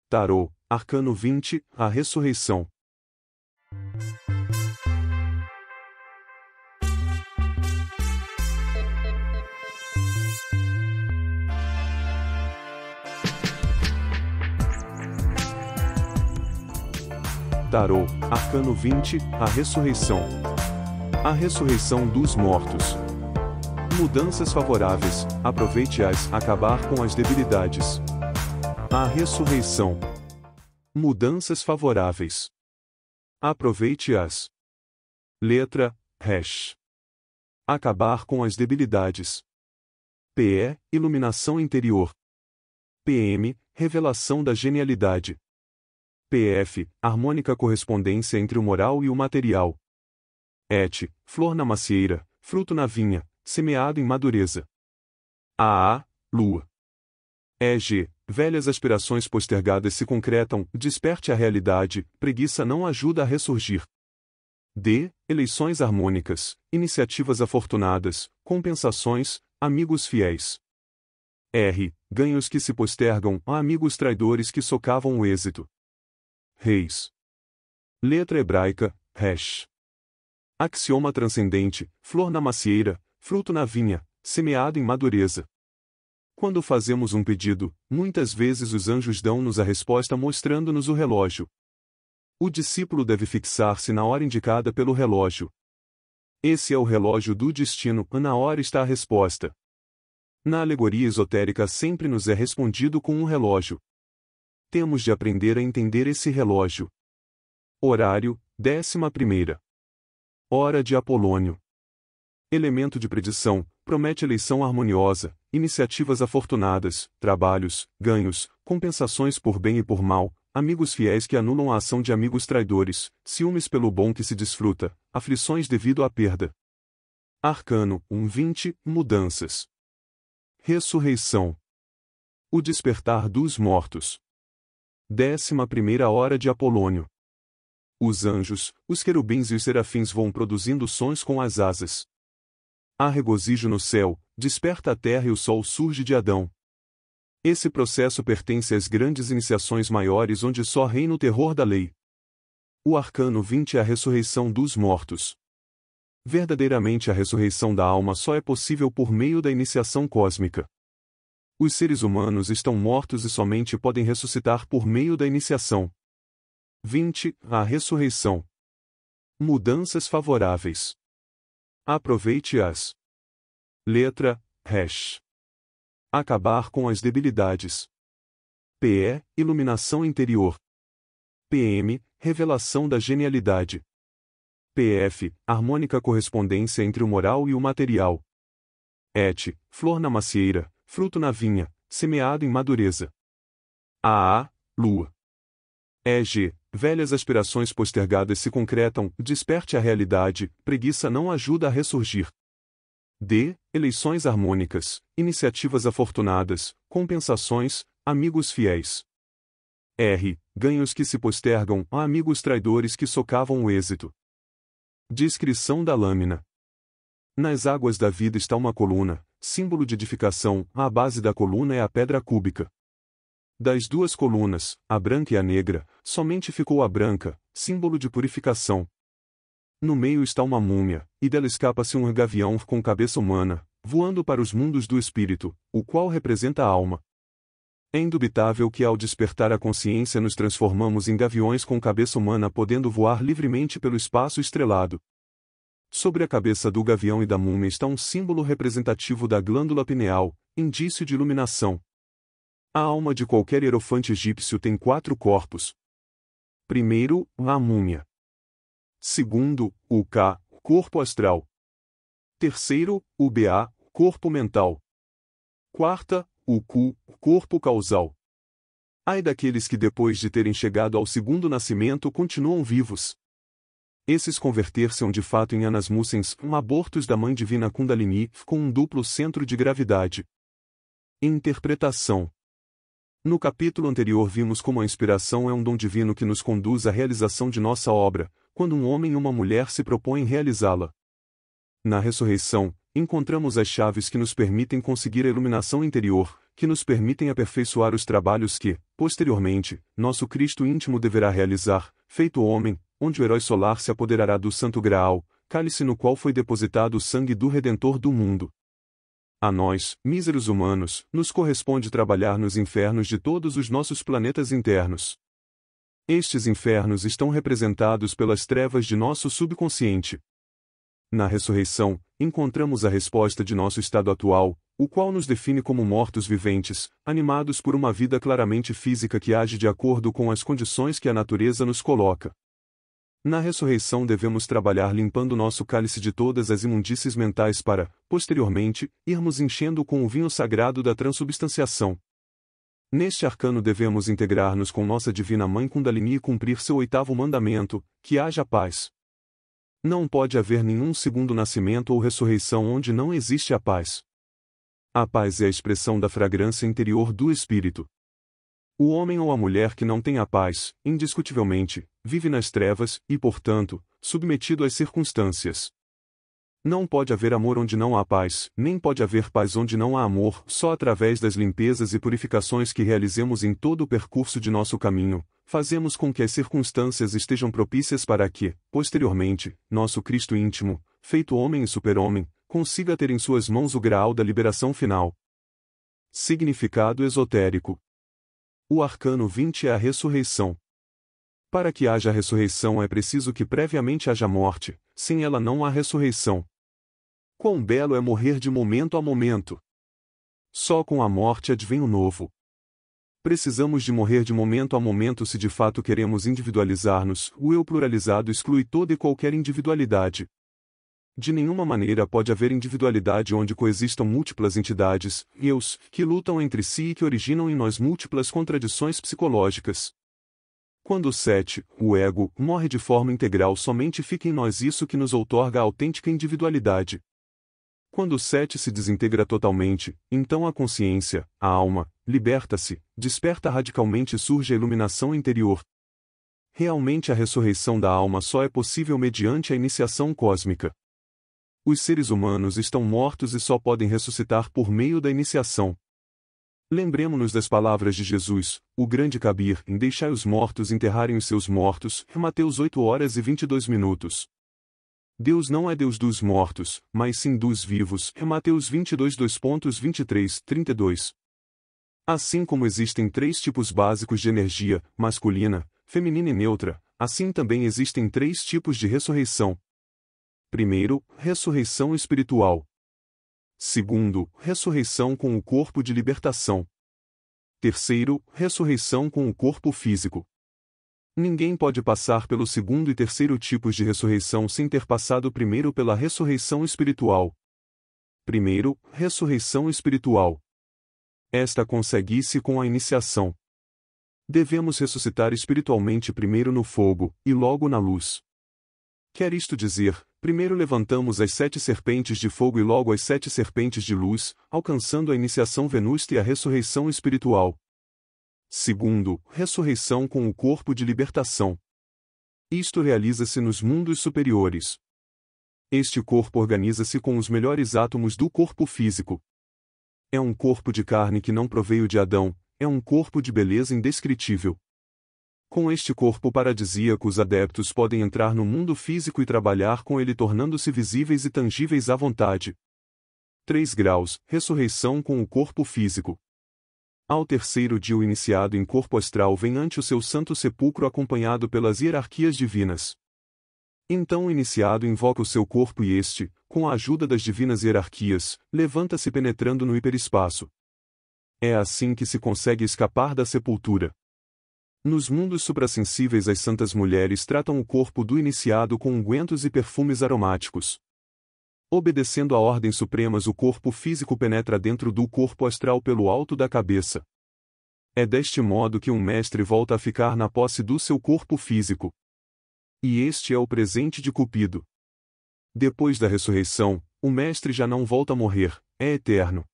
Tarô, Arcano 20, a ressurreição. Tarô, Arcano 20, a ressurreição. A ressurreição dos mortos. Mudanças favoráveis, aproveite-as, acabar com as debilidades. A ressurreição. Mudanças favoráveis. Aproveite-as. Letra, hash. Acabar com as debilidades. PE, iluminação interior. PM, revelação da genialidade. PF, harmônica correspondência entre o moral e o material. ET, flor na macieira, fruto na vinha, semeado em madureza. AA, lua. EG, velhas aspirações postergadas se concretam, desperte a realidade, preguiça não ajuda a ressurgir. D, eleições harmônicas, iniciativas afortunadas, compensações, amigos fiéis. R, ganhos que se postergam, amigos traidores que socavam o êxito. Reis. Letra hebraica, hash. Axioma transcendente, flor na macieira, fruto na vinha, semeado em madureza. Quando fazemos um pedido, muitas vezes os anjos dão-nos a resposta mostrando-nos o relógio. O discípulo deve fixar-se na hora indicada pelo relógio. Esse é o relógio do destino, na hora está a resposta. Na alegoria esotérica sempre nos é respondido com um relógio. Temos de aprender a entender esse relógio. Horário, 11ª. Hora de Apolônio. Elemento de predição, promete eleição harmoniosa, iniciativas afortunadas, trabalhos, ganhos, compensações por bem e por mal, amigos fiéis que anulam a ação de amigos traidores, ciúmes pelo bom que se desfruta, aflições devido à perda. Arcano 1:20, mudanças. Ressurreição. O despertar dos mortos. 11ª hora de Apolônio. Os anjos, os querubins e os serafins vão produzindo sons com as asas. Há regozijo no céu, desperta a terra e o sol surge de Adão. Esse processo pertence às grandes iniciações maiores onde só reina o terror da lei. O Arcano 20 é a ressurreição dos mortos. Verdadeiramente a ressurreição da alma só é possível por meio da iniciação cósmica. Os seres humanos estão mortos e somente podem ressuscitar por meio da iniciação. 20. A ressurreição. Mudanças favoráveis. Aproveite-as. Letra, hash. Acabar com as debilidades. PE, iluminação interior. PM, revelação da genialidade. PF, harmônica correspondência entre o moral e o material. ET, flor na macieira, fruto na vinha, semeado em madureza. AA, lua. EG, velhas aspirações postergadas se concretam, desperte a realidade, preguiça não ajuda a ressurgir. D, eleições harmônicas, iniciativas afortunadas, compensações, amigos fiéis. R, ganhos que se postergam, amigos traidores que socavam o êxito. Descrição da lâmina. Nas águas da vida está uma coluna, símbolo de edificação, a base da coluna é a pedra cúbica. Das duas colunas, a branca e a negra, somente ficou a branca, símbolo de purificação. No meio está uma múmia, e dela escapa-se um gavião com cabeça humana, voando para os mundos do espírito, o qual representa a alma. É indubitável que ao despertar a consciência nos transformamos em gaviões com cabeça humana podendo voar livremente pelo espaço estrelado. Sobre a cabeça do gavião e da múmia está um símbolo representativo da glândula pineal, indício de iluminação. A alma de qualquer hierofante egípcio tem 4 corpos. Primeiro, a múmia. Segundo, o Ka, corpo astral. Terceiro, o Ba, corpo mental. Quarta, o Ku, corpo causal. Ai daqueles que depois de terem chegado ao segundo nascimento continuam vivos. Esses converter-se-ão de fato em Anasmussens, abortos da Mãe Divina Kundalini, com um duplo centro de gravidade. Interpretação. No capítulo anterior vimos como a inspiração é um dom divino que nos conduz à realização de nossa obra, quando um homem e uma mulher se propõem realizá-la. Na ressurreição, encontramos as chaves que nos permitem conseguir a iluminação interior, que nos permitem aperfeiçoar os trabalhos que, posteriormente, nosso Cristo íntimo deverá realizar, feito homem, onde o herói solar se apoderará do Santo Graal, cálice no qual foi depositado o sangue do Redentor do mundo. A nós, míseros humanos, nos corresponde trabalhar nos infernos de todos os nossos planetas internos. Estes infernos estão representados pelas trevas de nosso subconsciente. Na ressurreição, encontramos a resposta de nosso estado atual, o qual nos define como mortos viventes, animados por uma vida claramente física que age de acordo com as condições que a natureza nos coloca. Na ressurreição devemos trabalhar limpando nosso cálice de todas as imundícies mentais para, posteriormente, irmos enchendo com o vinho sagrado da transubstanciação. Neste arcano devemos integrar-nos com nossa divina Mãe Kundalini e cumprir seu 8º mandamento, que haja paz. Não pode haver nenhum segundo nascimento ou ressurreição onde não existe a paz. A paz é a expressão da fragrância interior do espírito. O homem ou a mulher que não tem a paz, indiscutivelmente, vive nas trevas e, portanto, submetido às circunstâncias. Não pode haver amor onde não há paz, nem pode haver paz onde não há amor, só através das limpezas e purificações que realizemos em todo o percurso de nosso caminho, fazemos com que as circunstâncias estejam propícias para que, posteriormente, nosso Cristo íntimo, feito homem e super-homem, consiga ter em suas mãos o graal da liberação final. Significado esotérico. O arcano 20 é a ressurreição. Para que haja ressurreição é preciso que previamente haja morte, sem ela não há ressurreição. Quão belo é morrer de momento a momento! Só com a morte advém o novo. Precisamos de morrer de momento a momento se de fato queremos individualizar-nos. O eu pluralizado exclui toda e qualquer individualidade. De nenhuma maneira pode haver individualidade onde coexistam múltiplas entidades, eus, que lutam entre si e que originam em nós múltiplas contradições psicológicas. Quando o Set, o ego, morre de forma integral, somente fica em nós isso que nos outorga a autêntica individualidade. Quando o Set se desintegra totalmente, então a consciência, a alma, liberta-se, desperta radicalmente e surge a iluminação interior. Realmente a ressurreição da alma só é possível mediante a iniciação cósmica. Os seres humanos estão mortos e só podem ressuscitar por meio da iniciação. Lembremo-nos das palavras de Jesus, o grande Kabir, em deixai os mortos enterrarem os seus mortos, Mateus 8h22. Deus não é Deus dos mortos, mas sim dos vivos, Mateus 22:23-32. Assim como existem 3 tipos básicos de energia, masculina, feminina e neutra, assim também existem 3 tipos de ressurreição. Primeiro, ressurreição espiritual. Segundo, ressurreição com o corpo de libertação. Terceiro, ressurreição com o corpo físico. Ninguém pode passar pelo segundo e terceiro tipos de ressurreição sem ter passado primeiro pela ressurreição espiritual. Primeiro, ressurreição espiritual. Esta consegue-se com a iniciação. Devemos ressuscitar espiritualmente primeiro no fogo, e logo na luz. Quer isto dizer, primeiro levantamos as 7 serpentes de fogo e logo as 7 serpentes de luz, alcançando a iniciação venusta e a ressurreição espiritual. Segundo, ressurreição com o corpo de libertação. Isto realiza-se nos mundos superiores. Este corpo organiza-se com os melhores átomos do corpo físico. É um corpo de carne que não proveio de Adão, é um corpo de beleza indescritível. Com este corpo paradisíaco os adeptos podem entrar no mundo físico e trabalhar com ele tornando-se visíveis e tangíveis à vontade. 3 graus, ressurreição com o corpo físico. Ao terceiro dia o iniciado em corpo astral vem ante o seu santo sepulcro acompanhado pelas hierarquias divinas. Então o iniciado invoca o seu corpo e este, com a ajuda das divinas hierarquias, levanta-se penetrando no hiperespaço. É assim que se consegue escapar da sepultura. Nos mundos suprassensíveis as santas mulheres tratam o corpo do iniciado com ungüentos e perfumes aromáticos. Obedecendo a ordens supremas o corpo físico penetra dentro do corpo astral pelo alto da cabeça. É deste modo que um mestre volta a ficar na posse do seu corpo físico. E este é o presente de Cupido. Depois da ressurreição, o mestre já não volta a morrer, é eterno.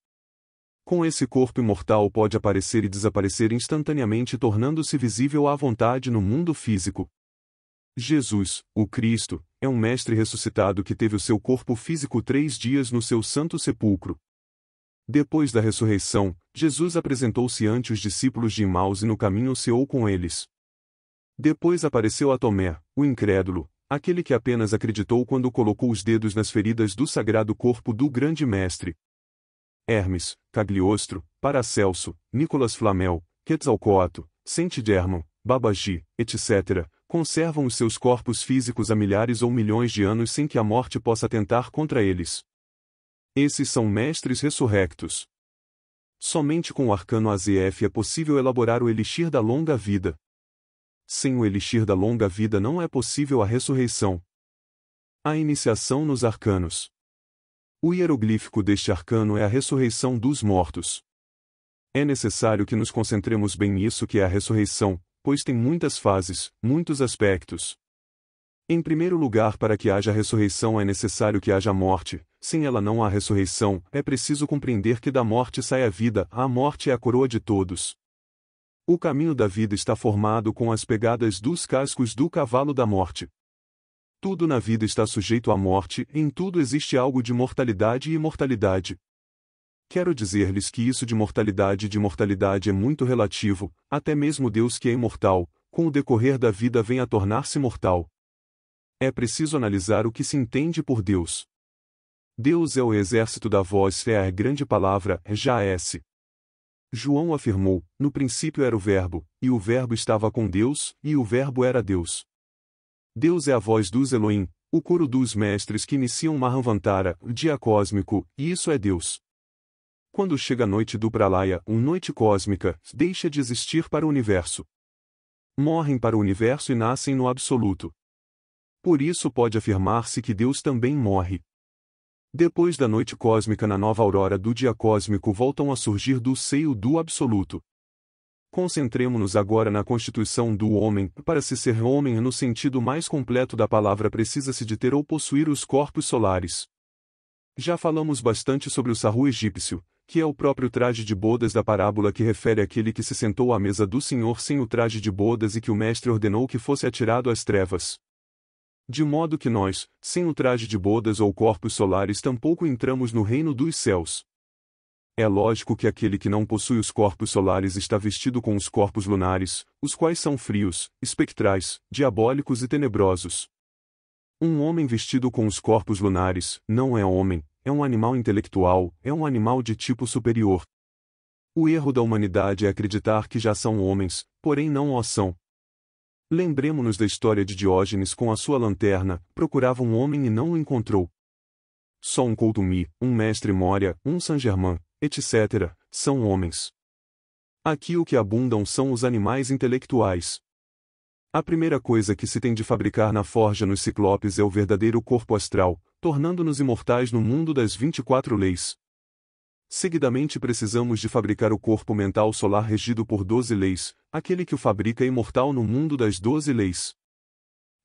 Com esse corpo imortal pode aparecer e desaparecer instantaneamente tornando-se visível à vontade no mundo físico. Jesus, o Cristo, é um mestre ressuscitado que teve o seu corpo físico 3 dias no seu santo sepulcro. Depois da ressurreição, Jesus apresentou-se ante os discípulos de Emaús e no caminho ceou com eles. Depois apareceu a Tomé, o incrédulo, aquele que apenas acreditou quando colocou os dedos nas feridas do sagrado corpo do grande mestre. Hermes, Cagliostro, Paracelso, Nicolas Flamel, Quetzalcoatl, Saint-Germain, Babaji, etc., conservam os seus corpos físicos há milhares ou milhões de anos sem que a morte possa atentar contra eles. Esses são mestres ressurrectos. Somente com o arcano AZF é possível elaborar o elixir da longa vida. Sem o elixir da longa vida não é possível a ressurreição. A iniciação nos arcanos. O hieroglífico deste arcano é a ressurreição dos mortos. É necessário que nos concentremos bem nisso que é a ressurreição, pois tem muitas fases, muitos aspectos. Em primeiro lugar, para que haja ressurreição é necessário que haja morte, sem ela não há ressurreição, é preciso compreender que da morte sai a vida, a morte é a coroa de todos. O caminho da vida está formado com as pegadas dos cascos do cavalo da morte. Tudo na vida está sujeito à morte, em tudo existe algo de mortalidade e imortalidade. Quero dizer-lhes que isso de mortalidade e de imortalidade é muito relativo, até mesmo Deus que é imortal, com o decorrer da vida vem a tornar-se mortal. É preciso analisar o que se entende por Deus. Deus é o exército da voz, é a grande palavra, já-se. João afirmou, no princípio era o Verbo, e o Verbo estava com Deus, e o Verbo era Deus. Deus é a voz dos Elohim, o coro dos mestres que iniciam Mahavantara, o dia cósmico, e isso é Deus. Quando chega a noite do Pralaya, noite cósmica, deixa de existir para o universo. Morrem para o universo e nascem no absoluto. Por isso pode afirmar-se que Deus também morre. Depois da noite cósmica na nova aurora do dia cósmico voltam a surgir do seio do absoluto. Concentremo-nos agora na constituição do homem. Para se ser homem no sentido mais completo da palavra precisa-se de ter ou possuir os corpos solares. Já falamos bastante sobre o sarru egípcio, que é o próprio traje de bodas da parábola que refere àquele que se sentou à mesa do Senhor sem o traje de bodas e que o mestre ordenou que fosse atirado às trevas. De modo que nós, sem o traje de bodas ou corpos solares tampouco entramos no reino dos céus. É lógico que aquele que não possui os corpos solares está vestido com os corpos lunares, os quais são frios, espectrais, diabólicos e tenebrosos. Um homem vestido com os corpos lunares, não é homem, é um animal intelectual, é um animal de tipo superior. O erro da humanidade é acreditar que já são homens, porém não o são. Lembremo-nos da história de Diógenes com a sua lanterna, procurava um homem e não o encontrou. Só um Coutumi, um mestre Moria, um Saint-Germain, etc., são homens. Aqui o que abundam são os animais intelectuais. A primeira coisa que se tem de fabricar na forja nos ciclopes é o verdadeiro corpo astral, tornando-nos imortais no mundo das 24 leis. Seguidamente precisamos de fabricar o corpo mental solar regido por 12 leis, aquele que o fabrica imortal no mundo das 12 leis.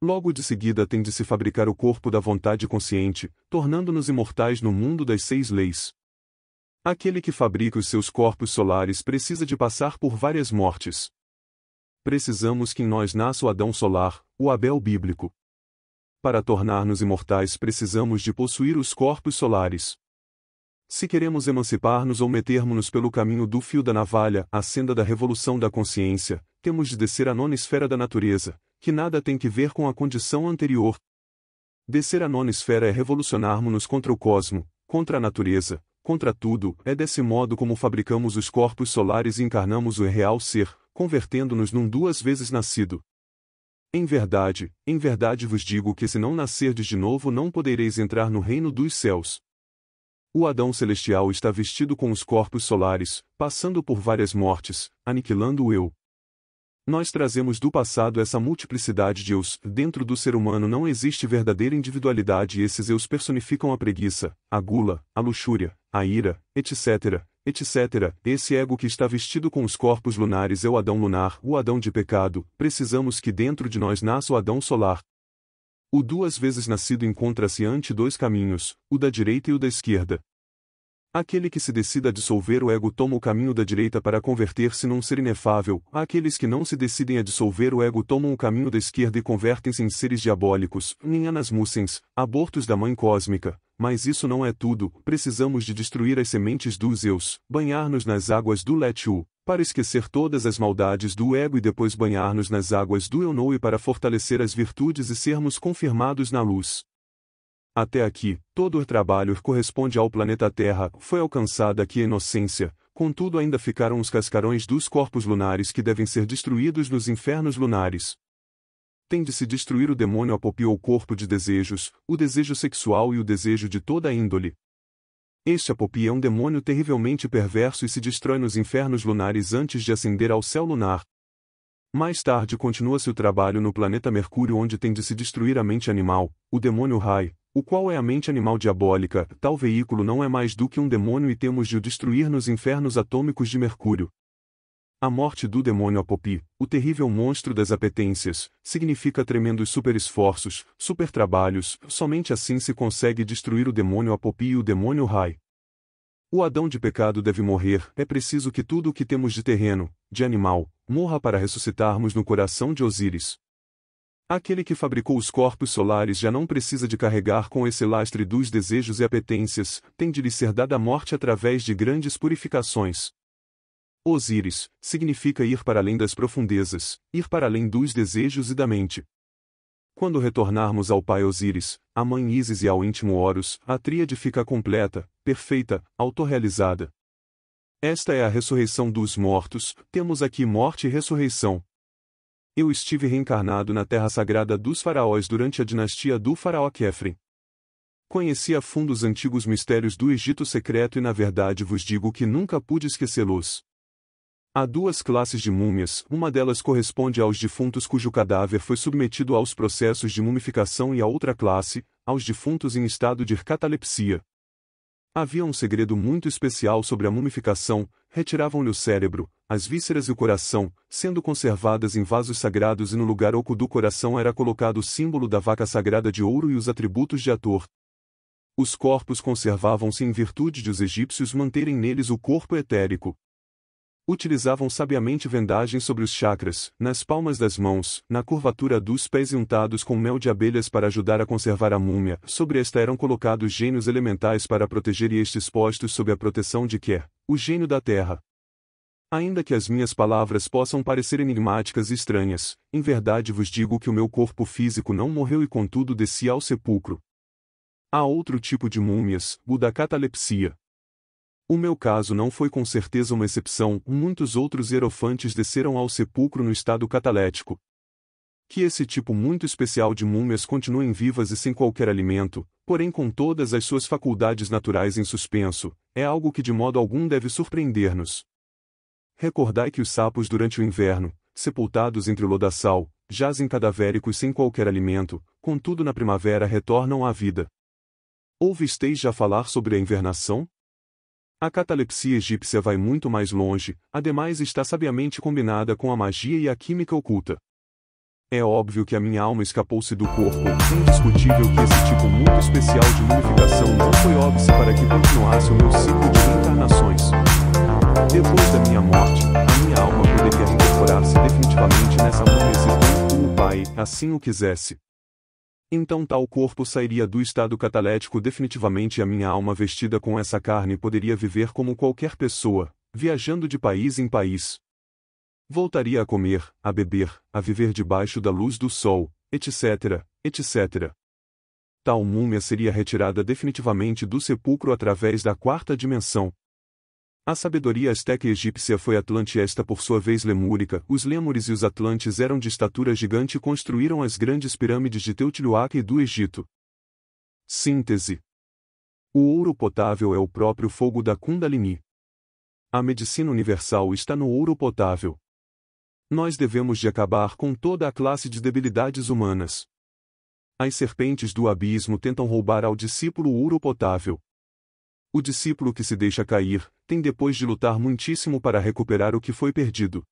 Logo de seguida tem de se fabricar o corpo da vontade consciente, tornando-nos imortais no mundo das 6 leis. Aquele que fabrica os seus corpos solares precisa de passar por várias mortes. Precisamos que em nós nasça o Adão solar, o Abel bíblico. Para tornar-nos imortais precisamos de possuir os corpos solares. Se queremos emancipar-nos ou metermos-nos pelo caminho do fio da navalha, a senda da revolução da consciência, temos de descer à nona esfera da natureza, que nada tem que ver com a condição anterior. Descer a nona esfera é revolucionarmos-nos contra o cosmo, contra a natureza, contra tudo, é desse modo como fabricamos os corpos solares e encarnamos o real ser, convertendo-nos num duas vezes nascido. Em verdade vos digo que se não nascerdes de novo não podereis entrar no reino dos céus. O Adão celestial está vestido com os corpos solares, passando por várias mortes, aniquilando o eu. Nós trazemos do passado essa multiplicidade de eus. Dentro do ser humano não existe verdadeira individualidade e esses eus personificam a preguiça, a gula, a luxúria, a ira, etc., etc. Esse ego que está vestido com os corpos lunares é o Adão lunar, o Adão de pecado. Precisamos que dentro de nós nasça o Adão solar. O duas vezes nascido encontra-se ante dois caminhos, o da direita e o da esquerda. Aquele que se decida a dissolver o ego toma o caminho da direita para converter-se num ser inefável, aqueles que não se decidem a dissolver o ego tomam o caminho da esquerda e convertem-se em seres diabólicos, ninhanas mussens, abortos da mãe cósmica, Mas isso não é tudo, precisamos de destruir as sementes do Zeus, banhar-nos nas águas do Letiu, para esquecer todas as maldades do ego e depois banhar-nos nas águas do Eu-Know e para fortalecer as virtudes e sermos confirmados na luz. Até aqui, todo o trabalho corresponde ao planeta Terra, foi alcançada aqui a inocência, contudo ainda ficaram os cascarões dos corpos lunares que devem ser destruídos nos infernos lunares. Tem de se destruir o demônio Apopio ou corpo de desejos, o desejo sexual e o desejo de toda índole. Este Apopio é um demônio terrivelmente perverso e se destrói nos infernos lunares antes de ascender ao céu lunar. Mais tarde continua-se o trabalho no planeta Mercúrio onde tem de se destruir a mente animal, o demônio Rai, o qual é a mente animal diabólica. Tal veículo não é mais do que um demônio e temos de o destruir nos infernos atômicos de Mercúrio. A morte do demônio Apopi, o terrível monstro das apetências, significa tremendos superesforços, supertrabalhos, somente assim se consegue destruir o demônio Apopi e o demônio Rai. O Adão de pecado deve morrer, é preciso que tudo o que temos de terreno, de animal, morra para ressuscitarmos no coração de Osíris. Aquele que fabricou os corpos solares já não precisa de carregar com esse lastre dos desejos e apetências, tem de lhe ser dada a morte através de grandes purificações. Osíris significa ir para além das profundezas, ir para além dos desejos e da mente. Quando retornarmos ao pai Osíris, à mãe Ísis e ao íntimo Horus, a tríade fica completa, perfeita, autorrealizada. Esta é a ressurreição dos mortos, temos aqui morte e ressurreição. Eu estive reencarnado na terra sagrada dos faraós durante a dinastia do faraó Quefren. Conheci a fundo os antigos mistérios do Egito secreto e na verdade vos digo que nunca pude esquecê-los. Há duas classes de múmias, uma delas corresponde aos defuntos cujo cadáver foi submetido aos processos de mumificação e a outra classe, aos defuntos em estado de catalepsia. Havia um segredo muito especial sobre a mumificação, retiravam-lhe o cérebro, as vísceras e o coração, sendo conservadas em vasos sagrados e no lugar oco do coração era colocado o símbolo da vaca sagrada de ouro e os atributos de Hathor. Os corpos conservavam-se em virtude de os egípcios manterem neles o corpo etérico. Utilizavam sabiamente vendagens sobre os chakras, nas palmas das mãos, na curvatura dos pés e untados com mel de abelhas para ajudar a conservar a múmia. Sobre esta eram colocados gênios elementais para proteger e estes postos sob a proteção de Ker, o gênio da terra. Ainda que as minhas palavras possam parecer enigmáticas e estranhas, em verdade vos digo que o meu corpo físico não morreu e contudo desci ao sepulcro. Há outro tipo de múmias, o da catalepsia. O meu caso não foi com certeza uma exceção, muitos outros hierofantes desceram ao sepulcro no estado catalético. Que esse tipo muito especial de múmias continuem vivas e sem qualquer alimento, porém com todas as suas faculdades naturais em suspenso, é algo que de modo algum deve surpreender-nos. Recordai que os sapos durante o inverno, sepultados entre o lodaçal, jazem cadavéricos sem qualquer alimento, contudo na primavera retornam à vida. Ouvisteis já falar sobre a invernação? A catalepsia egípcia vai muito mais longe, ademais está sabiamente combinada com a magia e a química oculta. É óbvio que a minha alma escapou-se do corpo, é indiscutível que esse tipo muito especial de mumificação não foi óbice para que continuasse o meu ciclo de reencarnações. Depois da minha morte, a minha alma poderia reincorporar-se definitivamente nessa múmia se o Pai assim o quisesse. Então tal corpo sairia do estado catalético definitivamente e a minha alma vestida com essa carne poderia viver como qualquer pessoa, viajando de país em país. Voltaria a comer, a beber, a viver debaixo da luz do sol, etc., etc. Tal múmia seria retirada definitivamente do sepulcro através da quarta dimensão. A sabedoria asteca e egípcia foi atlante esta por sua vez lemúrica. Os lêmures e os atlantes eram de estatura gigante e construíram as grandes pirâmides de Teotihuaca e do Egito. Síntese. O ouro potável é o próprio fogo da Kundalini. A medicina universal está no ouro potável. Nós devemos de acabar com toda a classe de debilidades humanas. As serpentes do abismo tentam roubar ao discípulo o ouro potável. O discípulo que se deixa cair, tem depois de lutar muitíssimo para recuperar o que foi perdido.